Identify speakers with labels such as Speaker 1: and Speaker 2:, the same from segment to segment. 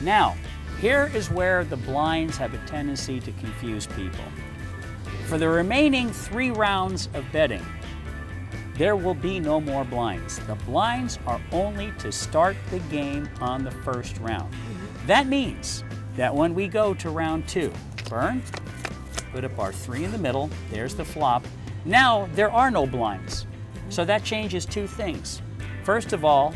Speaker 1: Now, here is where the blinds have a tendency to confuse people. For the remaining 3 rounds of betting, there will be no more blinds. The blinds are only to start the game on the first round. That means that when we go to round 2, Vern, put up our 3 in the middle, there's the flop. Now there are no blinds. So that changes 2 things. First of all,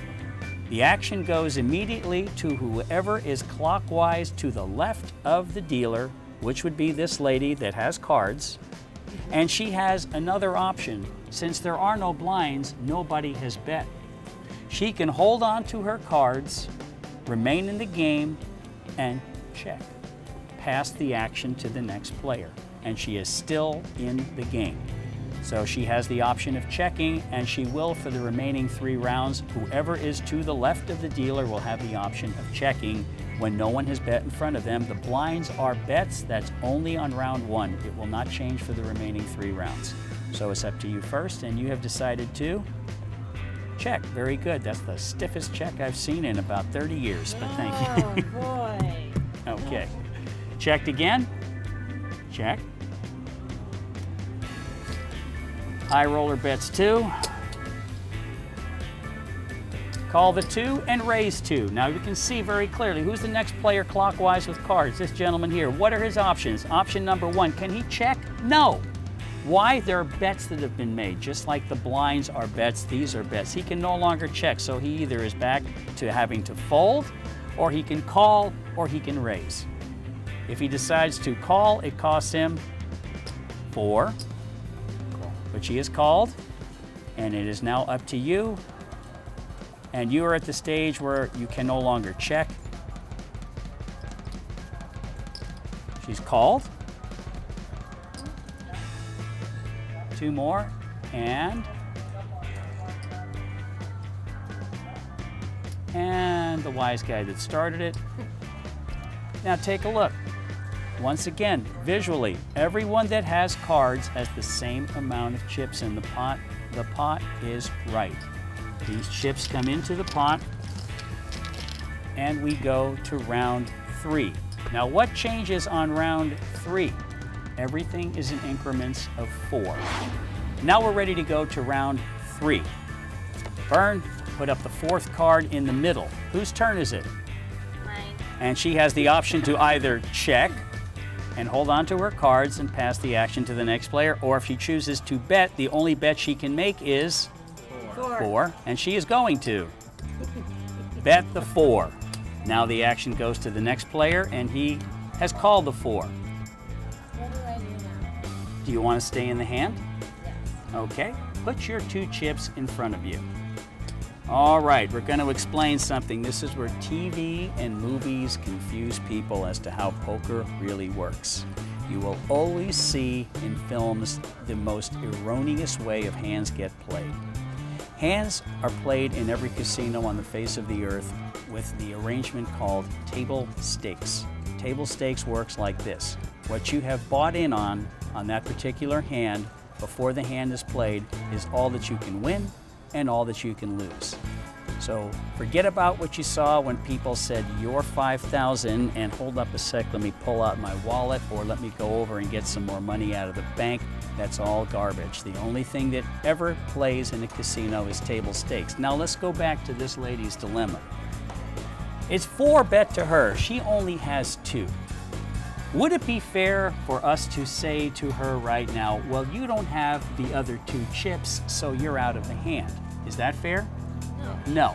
Speaker 1: the action goes immediately to whoever is clockwise to the left of the dealer, which would be this lady that has cards. And she has another option. Since there are no blinds, nobody has bet. She can hold on to her cards, remain in the game, and check. Pass the action to the next player. And she is still in the game. So she has the option of checking, and she will for the remaining 3 rounds. Whoever is to the left of the dealer will have the option of checking when no one has bet in front of them. The blinds are bets. That's only on round 1. It will not change for the remaining 3 rounds. So it's up to you first, and you have decided to check. Very good. That's the stiffest check I've seen in about 30 years, but thank you.
Speaker 2: Oh, boy.
Speaker 1: Okay. Checked again. Check. High roller bets 2. Call the 2 and raise 2. Now you can see very clearly who's the next player clockwise with cards. This gentleman here. What are his options? Option number 1, can he check? No. Why? There are bets that have been made. Just like the blinds are bets, these are bets. He can no longer check, so he either is back to having to fold, or he can call, or he can raise. If he decides to call, it costs him 4, which he has called, and it is now up to you. And you are at the stage where you can no longer check. She's called. 2 more, and the wise guy that started it. Now take a look. Once again, visually, everyone that has cards has the same amount of chips in the pot. The pot is right. These chips come into the pot, and we go to round 3. Now what changes on round 3? Everything is in increments of 4. Now we're ready to go to round 3. Vern, put up the 4th card in the middle. Whose turn is it?
Speaker 2: Mine.
Speaker 1: And she has the option to either check and hold on to her cards and pass the action to the next player, or if she chooses to bet, the only bet she can make is 4, and she is going to bet the 4. Now the action goes to the next player, and he has called the 4.
Speaker 2: What do I do now?
Speaker 1: Do you want to stay in the hand?
Speaker 2: Yes.
Speaker 1: Okay, put your 2 chips in front of you. All right, we're going to explain something. This is where TV and movies confuse people as to how poker really works. You will always see in films the most erroneous way of hands get played. Hands are played in every casino on the face of the earth with the arrangement called table stakes. Table stakes works like this. What you have bought in on that particular hand before the hand is played is all that you can win and all that you can lose. So forget about what you saw when people said you're 5,000 and hold up a sec, let me pull out my wallet, or let me go over and get some more money out of the bank. That's all garbage. The only thing that ever plays in a casino is table stakes. Now let's go back to this lady's dilemma. It's 4 bet to her. She only has 2. Would it be fair for us to say to her right now, well, you don't have the other 2 chips, so you're out of the hand? Is that fair? No.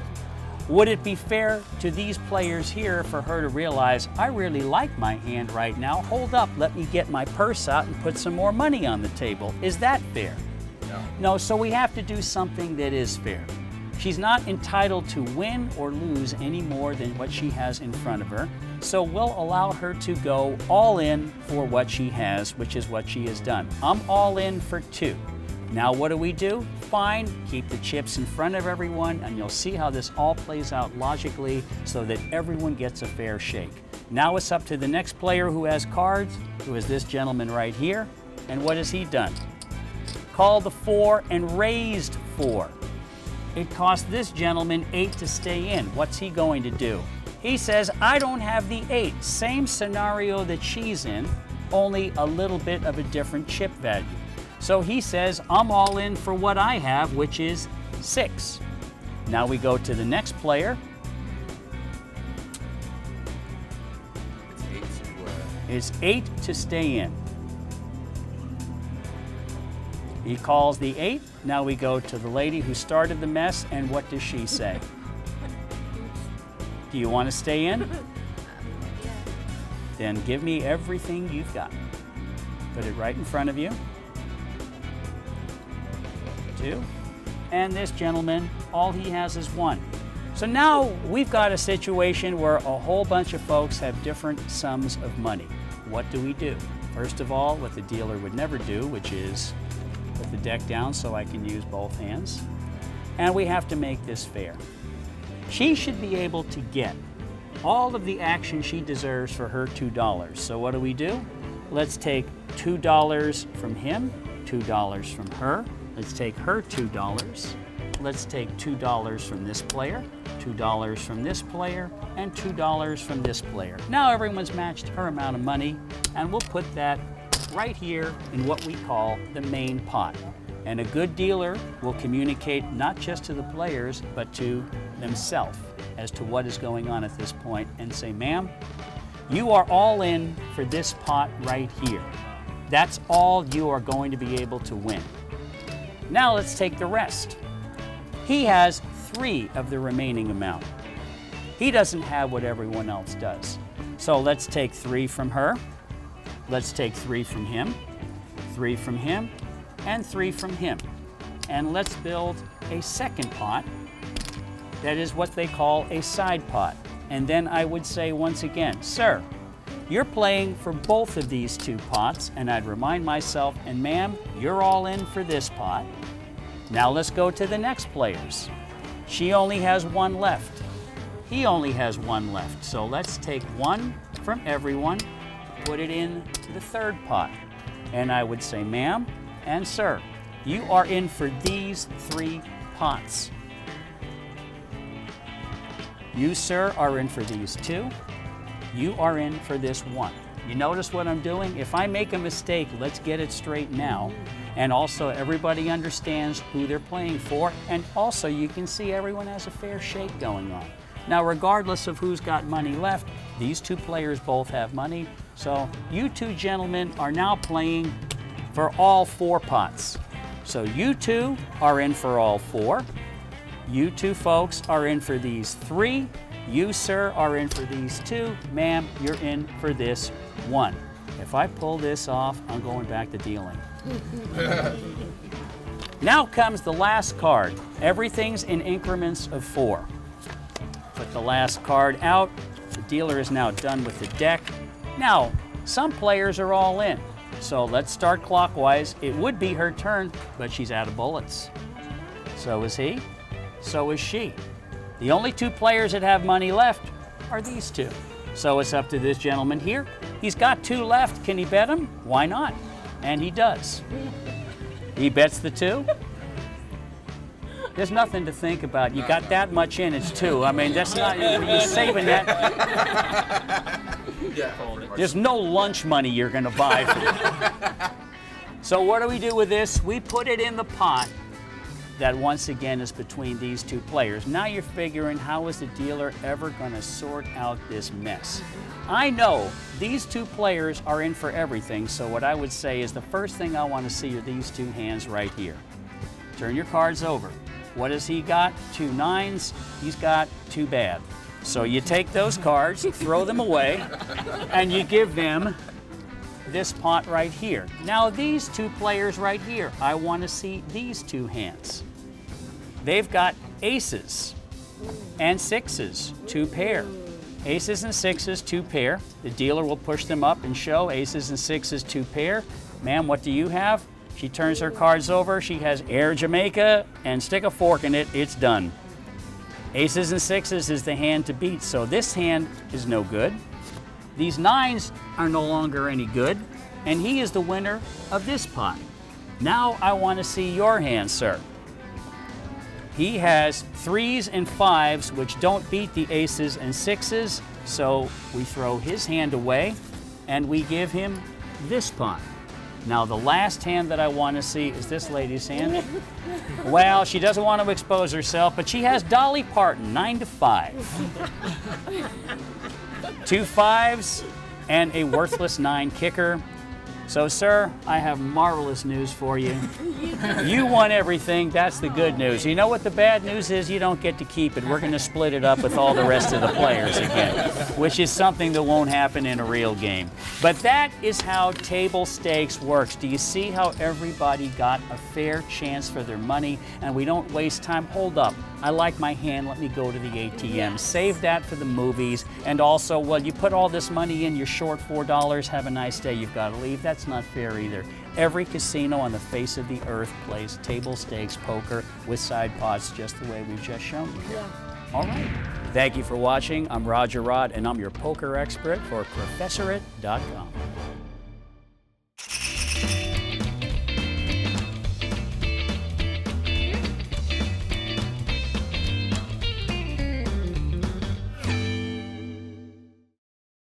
Speaker 1: Would it be fair to these players here for her to realize, I really like my hand right now, hold up, let me get my purse out and put some more money on the table? Is that fair?
Speaker 3: No.
Speaker 1: No, so we have to do something that is fair. She's not entitled to win or lose any more than what she has in front of her, so we'll allow her to go all in for what she has, which is what she has done. I'm all in for 2. Now what do? Fine, keep the chips in front of everyone, and you'll see how this all plays out logically so that everyone gets a fair shake. Now it's up to the next player who has cards, who is this gentleman right here, and what has he done? Called the 4 and raised 4. It cost this gentleman 8 to stay in. What's he going to do? He says, I don't have the 8. Same scenario that she's in, only a little bit of a different chip value. So he says, I'm all in for what I have, which is 6. Now we go to the next player. It's 8 to stay in. He calls the 8. Now we go to the lady who started the mess, and what does she say? Do you want to stay in? Then give me everything you've got. Put it right in front of you. 2. And this gentleman, all he has is 1. So now we've got a situation where a whole bunch of folks have different sums of money. What do we do? First of all, what the dealer would never do, which is put the deck down so I can use both hands. And we have to make this fair. She should be able to get all of the action she deserves for her $2. So what do? Let's take $2 from him, $2 from her. Let's take her $2. Let's take $2 from this player, $2 from this player, and $2 from this player. Now everyone's matched her amount of money, and we'll put that right here in what we call the main pot. And a good dealer will communicate not just to the players, but to themselves as to what is going on at this point and say, ma'am, you are all in for this pot right here. That's all you are going to be able to win. Now let's take the rest. He has 3 of the remaining amount. He doesn't have what everyone else does. So let's take 3 from her. Let's take 3 from him, 3 from him, and 3 from him. And let's build a second pot that is what they call a side pot. And then I would say once again, sir, you're playing for both of these 2 pots, and I'd remind myself, and ma'am, you're all in for this pot. Now let's go to the next players. She only has 1 left. He only has 1 left. So let's take 1 from everyone, put it in the third pot. And I would say, ma'am and sir, you are in for these 3 pots. You, sir, are in for these 2. You are in for this 1. You notice what I'm doing? If I make a mistake, let's get it straight now. And also everybody understands who they're playing for. And also you can see everyone has a fair shake going on. Now, regardless of who's got money left, these 2 players both have money. So you 2 gentlemen are now playing for all 4 pots. So you 2 are in for all 4. You 2 folks are in for these 3. You, sir, are in for these 2. Ma'am, you're in for this 1. If I pull this off, I'm going back to dealing. Now comes the last card. Everything's in increments of 4. Put the last card out. The dealer is now done with the deck. Now, some players are all in. So let's start clockwise. It would be her turn, but she's out of bullets. So is he. So is she. The only 2 players that have money left are these 2. So it's up to this gentleman here. He's got 2 left. Can he bet them? Why not? And he does. He bets the 2. There's nothing to think about. You got that much in, it's 2. I mean, that's not, you're saving that. There's no lunch money you're going to buy for it. So what do we do with this? We put it in the pot that once again is between these 2 players. Now you're figuring, how is the dealer ever going to sort out this mess? I know these 2 players are in for everything, so what I would say is the first thing I want to see are these 2 hands right here. Turn your cards over. What has he got? 2 9s. He's got 2 bad. So you take those cards, throw them away, and you give them this pot right here. Now these 2 players right here, I want to see these 2 hands. They've got aces and 6s, 2 pair. Aces and 6s, 2 pair. The dealer will push them up and show aces and 6s, 2 pair. Ma'am, what do you have? She turns her cards over. She has Air Jamaica and stick a fork in it. It's done. Aces and 6s is the hand to beat, so this hand is no good. These 9s are no longer any good, and he is the winner of this pot. Now I want to see your hand, sir. He has 3s and 5s, which don't beat the aces and 6s, so we throw his hand away and we give him this pawn. Now, the last hand that I want to see is this lady's hand. Well, she doesn't want to expose herself, but she has Dolly Parton, 9 to 5. 2 5s and a worthless 9 kicker. So, sir, I have marvelous news for you. You won everything. That's the good news. You know what the bad news is? You don't get to keep it. We're going to split it up with all the rest of the players again, which is something that won't happen in a real game. But that is how table stakes works. Do you see how everybody got a fair chance for their money and we don't waste time? Hold up. I like my hand. Let me go to the ATM. Save that for the movies. And also, well, you put all this money in, you're short $4. Have a nice day. You've got to leave. That's not fair either. Every casino on the face of the earth plays table stakes poker with side pots just the way we've just shown you here. All right. Thank you for watching. I'm Roger Rod, and I'm your poker expert for Professorit.com.